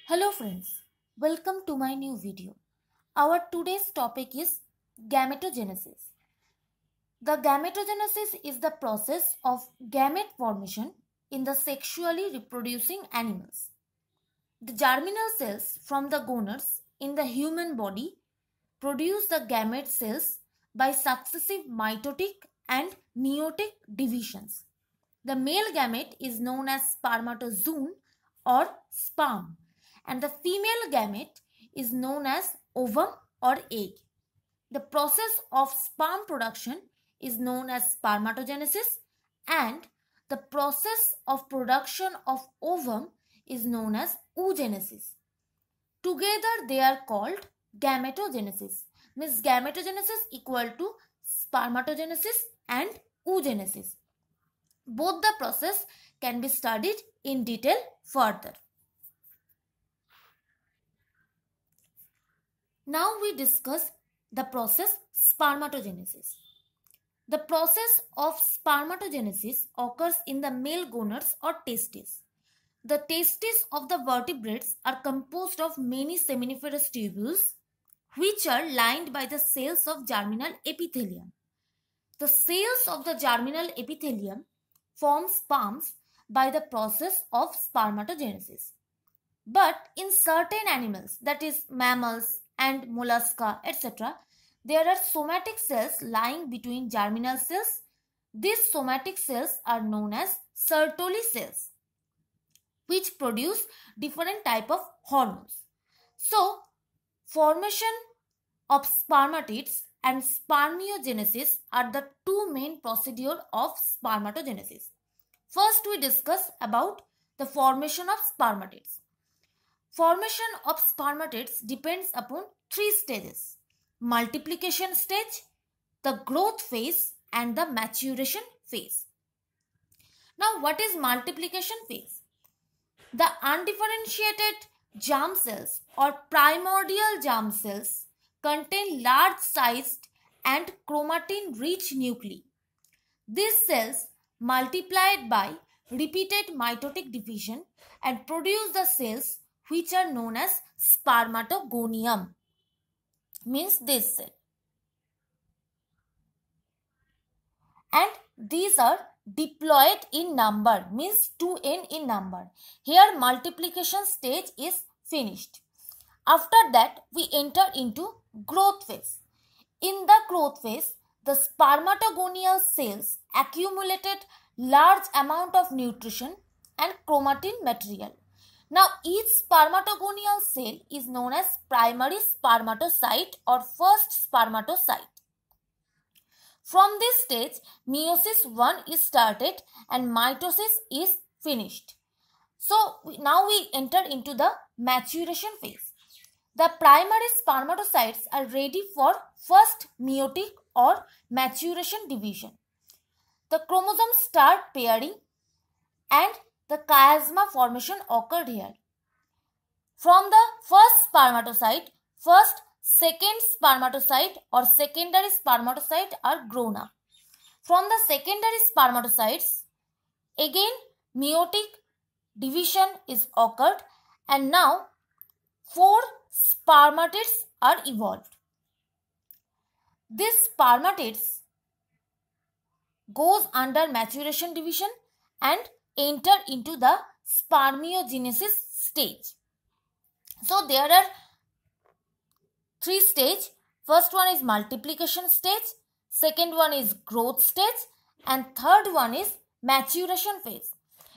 Hello friends, welcome to my new video. Our today's topic is gametogenesis. The gametogenesis is the process of gamete formation in the sexually reproducing animals. The germinal cells from the gonads in the human body produce the gamete cells by successive mitotic and meiotic divisions. The male gamete is known as spermatozoon or sperm, and the female gamete is known as ovum or egg. The process of sperm production is known as spermatogenesis, and the process of production of ovum is known as oogenesis. Together they are called gametogenesis. Means gametogenesis equal to spermatogenesis and oogenesis. Both the process can be studied in detail further. Now we discuss the process spermatogenesis. The process of spermatogenesis occurs in the male gonads or testes. The testes of the vertebrates are composed of many seminiferous tubules which are lined by the cells of germinal epithelium. The cells of the germinal epithelium form sperms by the process of spermatogenesis. But in certain animals, that is mammals and mollusca, etc., there are somatic cells lying between germinal cells. These somatic cells are known as Sertoli cells, which produce different type of hormones. So, formation of spermatids and spermiogenesis are the two main procedures of spermatogenesis. First, we discuss about the formation of spermatids. Formation of spermatids depends upon three stages: multiplication stage, the growth phase, and the maturation phase. Now, what is multiplication phase? The undifferentiated germ cells or primordial germ cells contain large-sized and chromatin-rich nuclei. These cells multiplied by repeated mitotic division and produce the cells which are known as spermatogonium, means this cell. And these are diploid in number, means 2n in number. Here multiplication stage is finished. After that we enter into growth phase. In the growth phase, the spermatogonial cells accumulated large amount of nutrition and chromatin material. Now each spermatogonial cell is known as primary spermatocyte or first spermatocyte. From this stage, meiosis 1 is started and mitosis is finished. So now we enter into the maturation phase. The primary spermatocytes are ready for first meiotic or maturation division. The chromosomes start pairing and the chiasma formation occurred here. From the first spermatocyte, first, second spermatocyte or secondary spermatocyte are grown up. From the secondary spermatocytes, again meiotic division is occurred and now 4 spermatids are evolved. These spermatids goes under maturation division and enter into the spermiogenesis stage. So there are 3 stages. First one is multiplication stage, second one is growth stage, and third one is maturation phase.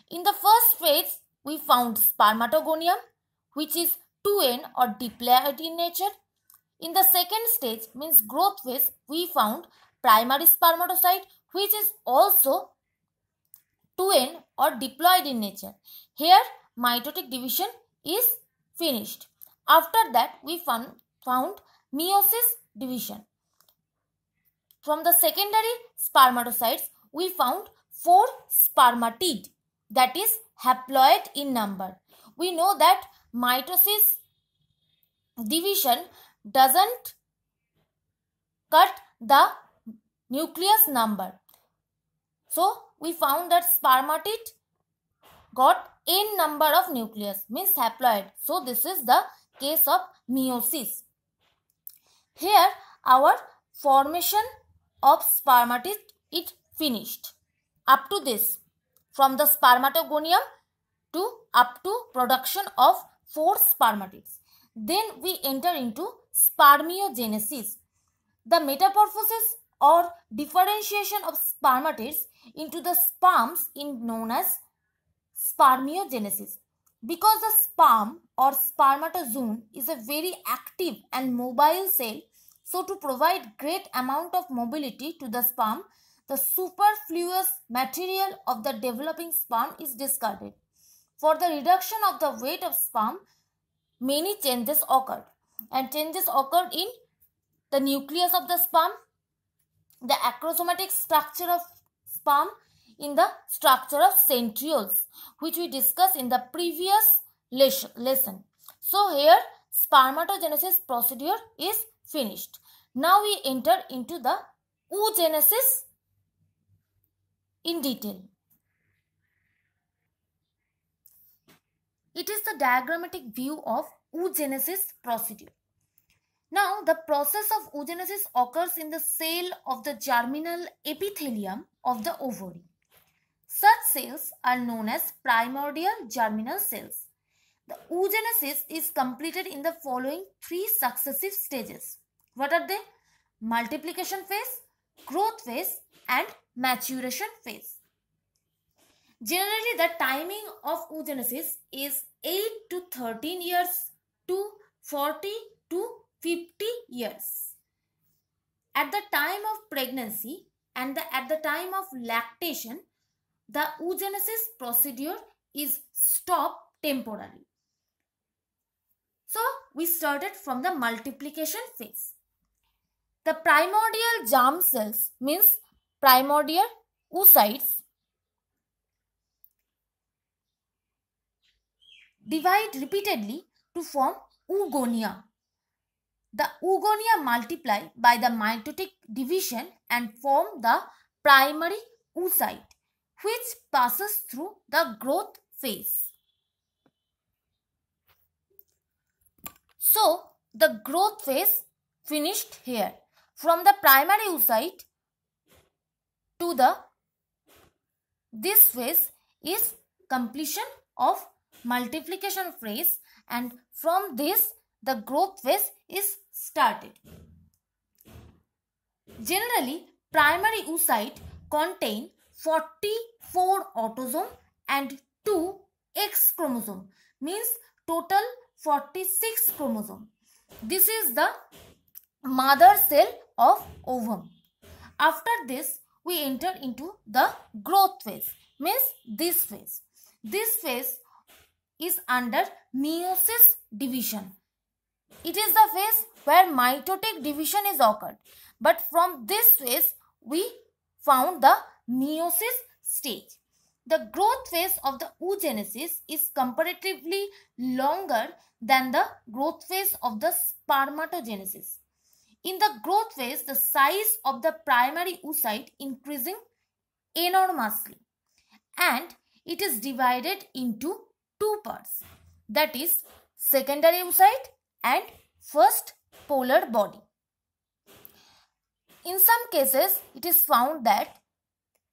In the first phase, we found spermatogonium, which is 2n or diploid in nature. In the second stage, means growth phase, we found primary spermatocyte, which is also 2n or diploid in nature. Here, mitotic division is finished. After that, we found meiosis division. From the secondary spermatocytes, we found 4 spermatid, that is haploid in number. We know that mitosis division doesn't cut the nucleus number. So we found that spermatid got n number of nucleus, means haploid. So this is the case of meiosis. Here our formation of spermatid is finished. Up to this, from the spermatogonium to up to production of 4 spermatids. Then we enter into spermiogenesis. The metamorphosis or differentiation of spermatids into the sperms is known as spermiogenesis. Because the sperm or spermatozoon is a very active and mobile cell, so to provide great amount of mobility to the sperm, the superfluous material of the developing sperm is discarded. For the reduction of the weight of sperm, many changes occurred, and changes occurred in the nucleus of the sperm, the acrosomatic structure of sperm, in the structure of centrioles, which we discussed in the previous lesson. So here spermatogenesis procedure is finished. Now we enter into the oogenesis in detail. It is the diagrammatic view of oogenesis procedure. Now, the process of oogenesis occurs in the cell of the germinal epithelium of the ovary. Such cells are known as primordial germinal cells. The oogenesis is completed in the following 3 successive stages. What are they? Multiplication phase, growth phase, and maturation phase. Generally, the timing of oogenesis is 8 to 13 years to 40 to 50 years. At the time of pregnancy and at the time of lactation, the oogenesis procedure is stopped temporarily. So, we started from the multiplication phase. The primordial germ cells, means primordial oocytes, divide repeatedly to form oogonia. The oogonia multiply by the mitotic division and form the primary oocyte, which passes through the growth phase. So, the growth phase finished here. From the primary oocyte to this phase is completion of multiplication phase, and from this the growth phase is started. Generally, primary oocyte contain 44 autosome and 2 X chromosome, means total 46 chromosome. This is the mother cell of ovum. After this, we enter into the growth phase, means this phase. This phase is under meiosis division. It is the phase where mitotic division is occurred. But from this phase, we found the meiosis stage. The growth phase of the oogenesis is comparatively longer than the growth phase of the spermatogenesis. In the growth phase, the size of the primary oocyte increasing enormously, and it is divided into 2 parts, that is secondary oocyte and first polar body. In some cases, it is found that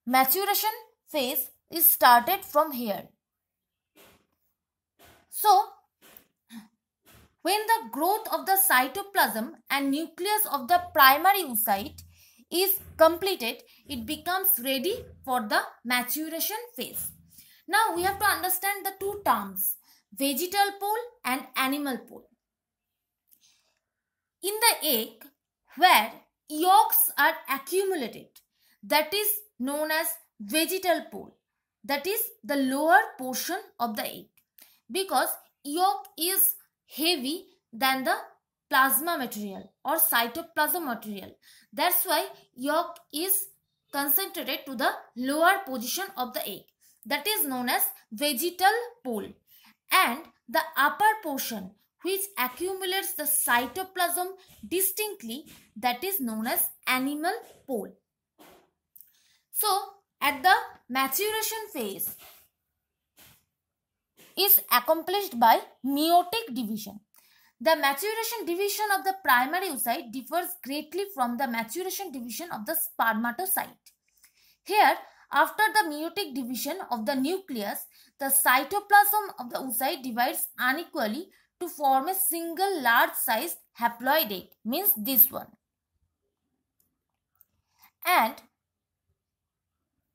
maturation phase is started from here. So, when the growth of the cytoplasm and nucleus of the primary oocyte is completed, it becomes ready for the maturation phase. Now we have to understand the 2 terms, vegetal pole and animal pole. In the egg, where yolks are accumulated, that is known as vegetal pole, that is the lower portion of the egg, because yolk is heavy than the plasma material or cytoplasm material. That's why yolk is concentrated to the lower position of the egg, that is known as vegetal pole, and the upper portion which accumulates the cytoplasm distinctly, that is known as animal pole. So at the maturation phase, is accomplished by meiotic division. The maturation division of the primary oocyte differs greatly from the maturation division of the spermatocyte. Here, after the meiotic division of the nucleus, the cytoplasm of the oocyte divides unequally to form a single large-sized haploid egg, means this one, and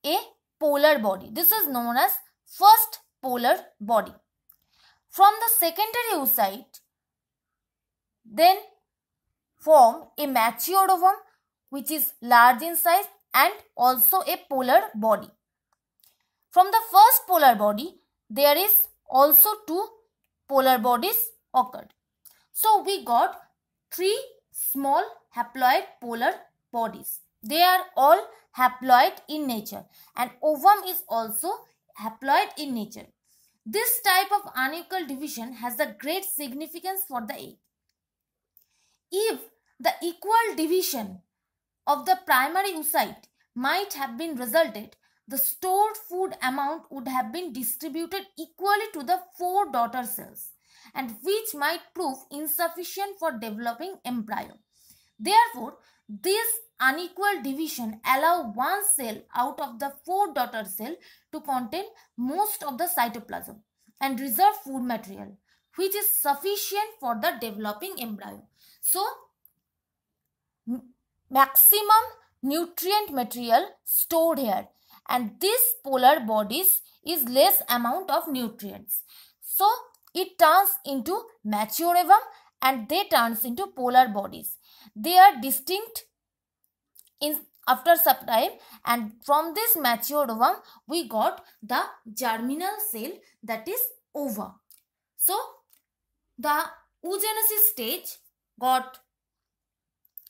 a polar body. This is known as first polar body. From the secondary oocyte, then form a mature ovum which is large in size and also a polar body. From the first polar body, there is also two polar bodies occurred. So we got three small haploid polar bodies. They are all haploid in nature, and ovum is also haploid in nature. This type of unequal division has a great significance for the egg. If the equal division of the primary oocyte might have been resulted, the stored food amount would have been distributed equally to the 4 daughter cells, and which might prove insufficient for developing embryo. Therefore, this unequal division allow one cell out of the 4 daughter cell to contain most of the cytoplasm and reserve food material, which is sufficient for the developing embryo. So, maximum nutrient material stored here, and this polar bodies is less amount of nutrients. So, it turns into mature ovum and they turns into polar bodies. They are distinct after some time, and from this mature ovum we got the germinal cell, that is ova. So, the oogenesis stage got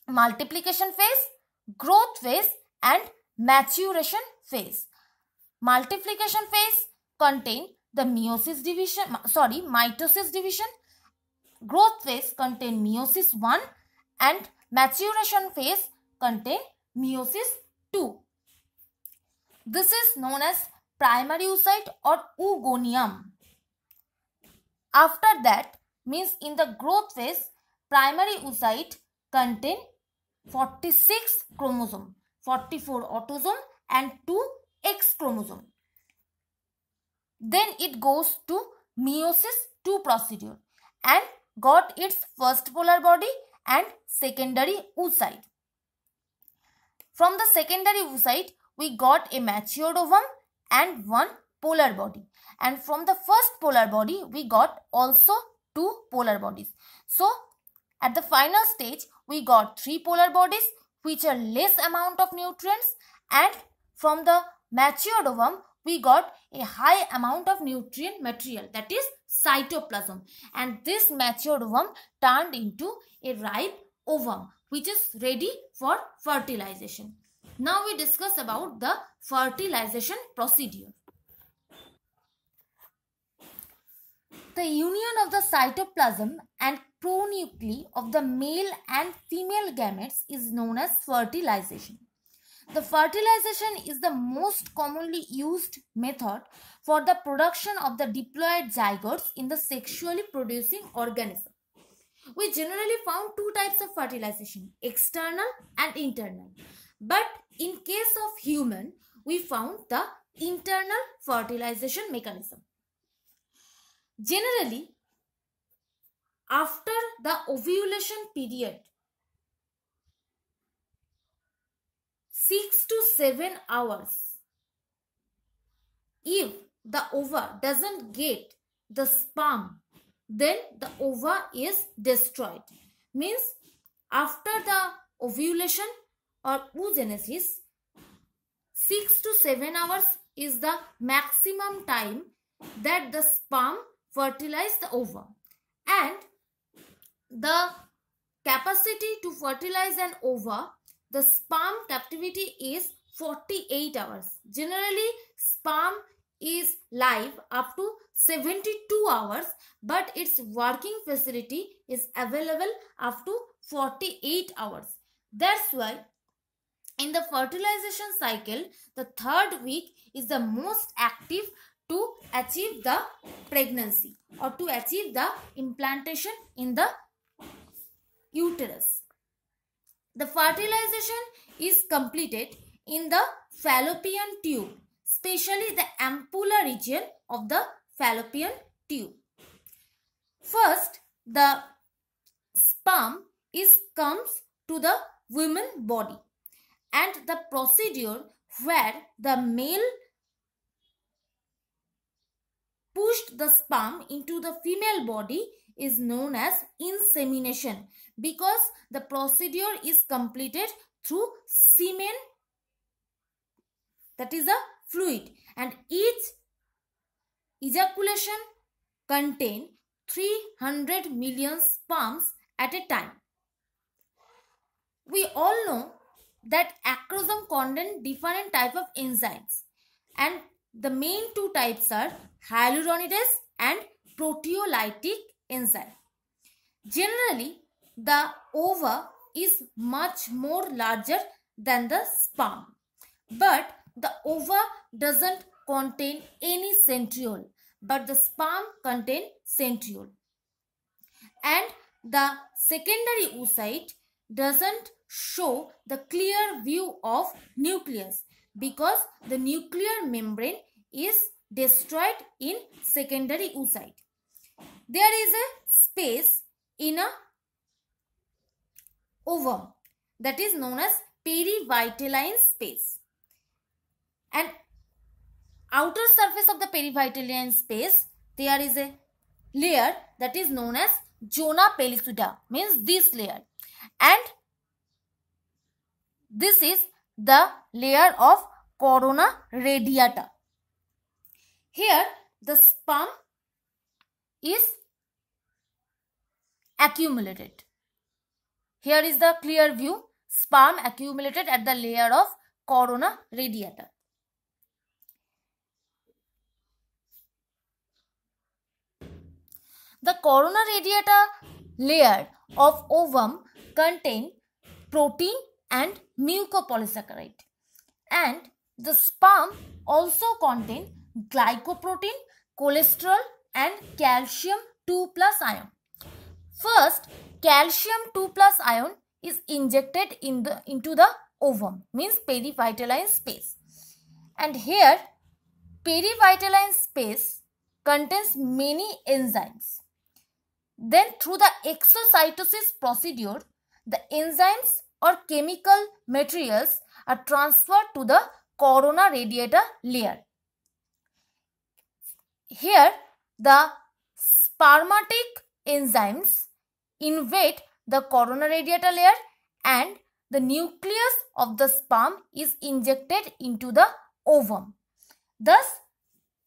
multiplication phase, growth phase and maturation phase. Multiplication phase contain the mitosis division. Growth phase contain meiosis 1 and maturation phase contain meiosis 2. This is known as primary oocyte or oogonium. After that, means in the growth phase, primary oocyte contain 46 chromosome, 44 autosome and 2 X chromosome. Then it goes to meiosis 2 procedure and got its first polar body and secondary oocyte. From the secondary oocyte, we got a matured ovum and one polar body. And from the first polar body, we got also 2 polar bodies. So, at the final stage, we got 3 polar bodies which are less amount of nutrients, and from the matured ovum, we got a high amount of nutrient material, that is cytoplasm, and this matured ovum turned into a ripe ovum which is ready for fertilization. Now we discuss about the fertilization procedure. The union of the cytoplasm and pronuclei of the male and female gametes is known as fertilization. The fertilization is the most commonly used method for the production of the diploid zygotes in the sexually producing organism. We generally found 2 types of fertilization, external and internal. But in case of human, we found the internal fertilization mechanism. Generally, after the ovulation period, 6 to 7 hours, if the ova doesn't get the sperm, then the ova is destroyed. Means after the ovulation or oogenesis, 6 to 7 hours is the maximum time that the sperm fertilize the ova, and the capacity to fertilize an ova, the sperm captivity is 48 hours. Generally, sperm is live up to 72 hours, but its working facility is available up to 48 hours. That's why in the fertilization cycle, the 3rd week is the most active to achieve the pregnancy or to achieve the implantation in the uterus. The fertilization is completed in the fallopian tube, especially the ampulla region of the fallopian tube. First, the sperm comes to the woman body, and the procedure where the male pushed the sperm into the female body is known as insemination, because the procedure is completed through semen, that is a fluid, and each ejaculation contains 300 million sperms at a time. We all know that acrosome contains different type of enzymes, and the main two types are hyaluronidase and proteolytic enzyme. Generally, the ova is much more larger than the sperm, but the ova doesn't contain any centriole, but the sperm contain centriole. And the secondary oocyte doesn't show the clear view of nucleus, because the nuclear membrane is destroyed in secondary oocyte. There is a space in a ovum that is known as perivitelline space, and outer surface of the perivitelline space there is a layer that is known as zona pellucida, means this layer, and this is the layer of corona radiata. Here the sperm is accumulated. Here is the clear view, sperm accumulated at the layer of corona radiata. The corona radiata layer of ovum contain protein and mucopolysaccharide, and the sperm also contain glycoprotein, cholesterol and calcium 2+ ion. First, calcium 2+ ion is injected into the ovum, means perivitelline space, and here perivitelline space contains many enzymes. Then through the exocytosis procedure, the enzymes or chemical materials are transferred to the corona radiata layer. Here the spermatic enzymes invade the corona radiata layer, and the nucleus of the sperm is injected into the ovum. Thus,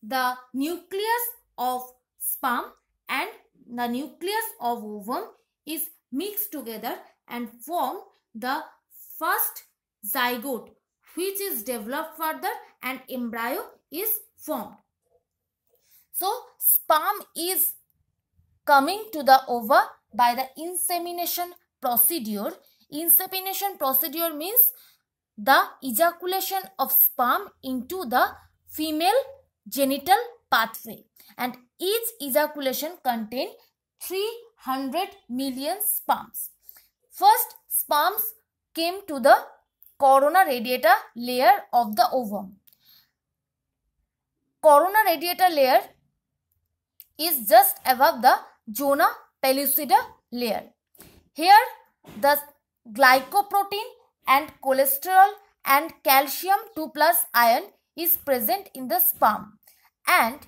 the nucleus of sperm and the nucleus of ovum is mixed together and form the first zygote, which is developed further and embryo is formed. So, sperm is coming to the ova by the insemination procedure. Insemination procedure means the ejaculation of sperm into the female genital pathway, and each ejaculation contains 300 million sperms. First, sperms came to the corona radiata layer of the ovum. Corona radiata layer is just above the zona pellucida layer. Here, the glycoprotein and cholesterol and calcium 2+ ion is present in the sperm, and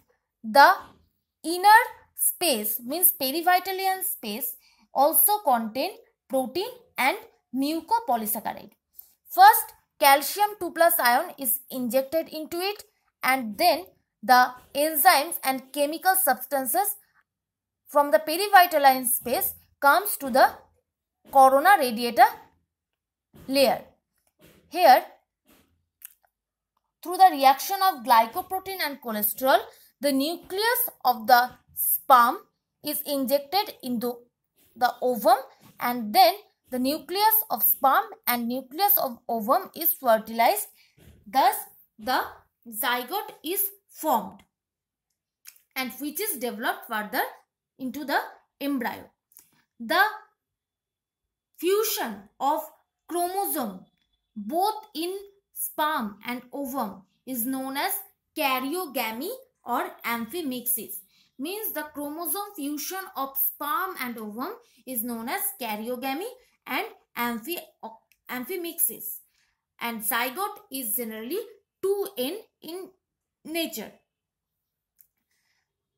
the inner space, means perivitelline space, also contain protein and mucopolysaccharide. First, calcium 2+ ion is injected into it, and then the enzymes and chemical substances from the perivitelline space comes to the corona radiata layer. Here, through the reaction of glycoprotein and cholesterol, the nucleus of the sperm is injected into the ovum, and then the nucleus of sperm and nucleus of ovum is fertilized. Thus, the zygote is formed. and which is developed further into the embryo. The fusion of chromosome both in sperm and ovum is known as karyogamy or amphimixis. Means the chromosome fusion of sperm and ovum is known as karyogamy and amphimixis. And zygote is generally 2n in nature.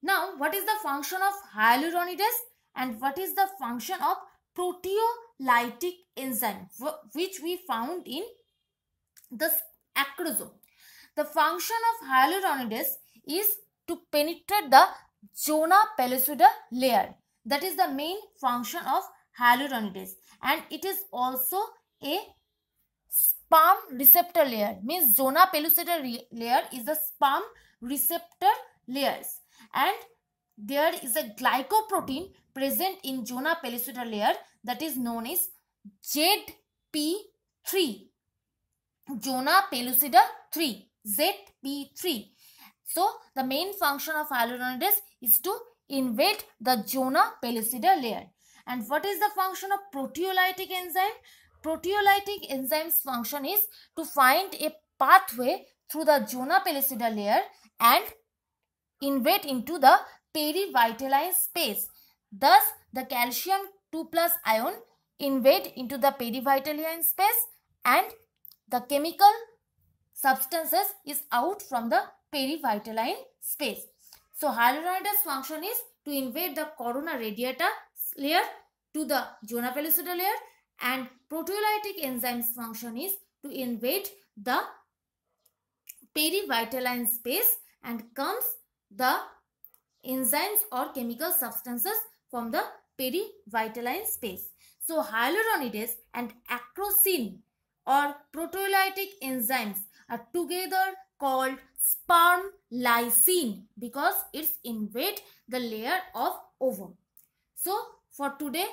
Now, what is the function of hyaluronidase and what is the function of proteolytic enzyme which we found in the acrosome? The function of hyaluronidase is to penetrate the zona pellucida layer. That is the main function of hyaluronidase, and it is also a sperm receptor layer. Means zona pellucida layer is the sperm receptor layers, and there is a glycoprotein present in zona pellucida layer that is known as ZP3. Zona pellucida 3, ZP3. So the main function of hyaluronidase is to invade the zona pellucida layer. And what is the function of proteolytic enzyme? Proteolytic enzyme's function is to find a pathway through the zona pellucida layer and invade into the perivitaline space. Thus, the calcium 2+ ion invade into the perivitaline space and the chemical substances is out from the perivitaline space. So, hyaluronidase function is to invade the corona radiata layer to the zona pellucida layer, and proteolytic enzyme's function is to invade the perivitaline space and comes the enzymes or chemical substances from the perivitaline space. So, hyaluronidase and acrosine or proteolytic enzymes are together called sperm lysine because it's invade the layer of ovum. So, for today,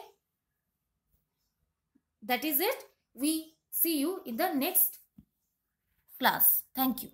that is it. We see you in the next class. Thank you.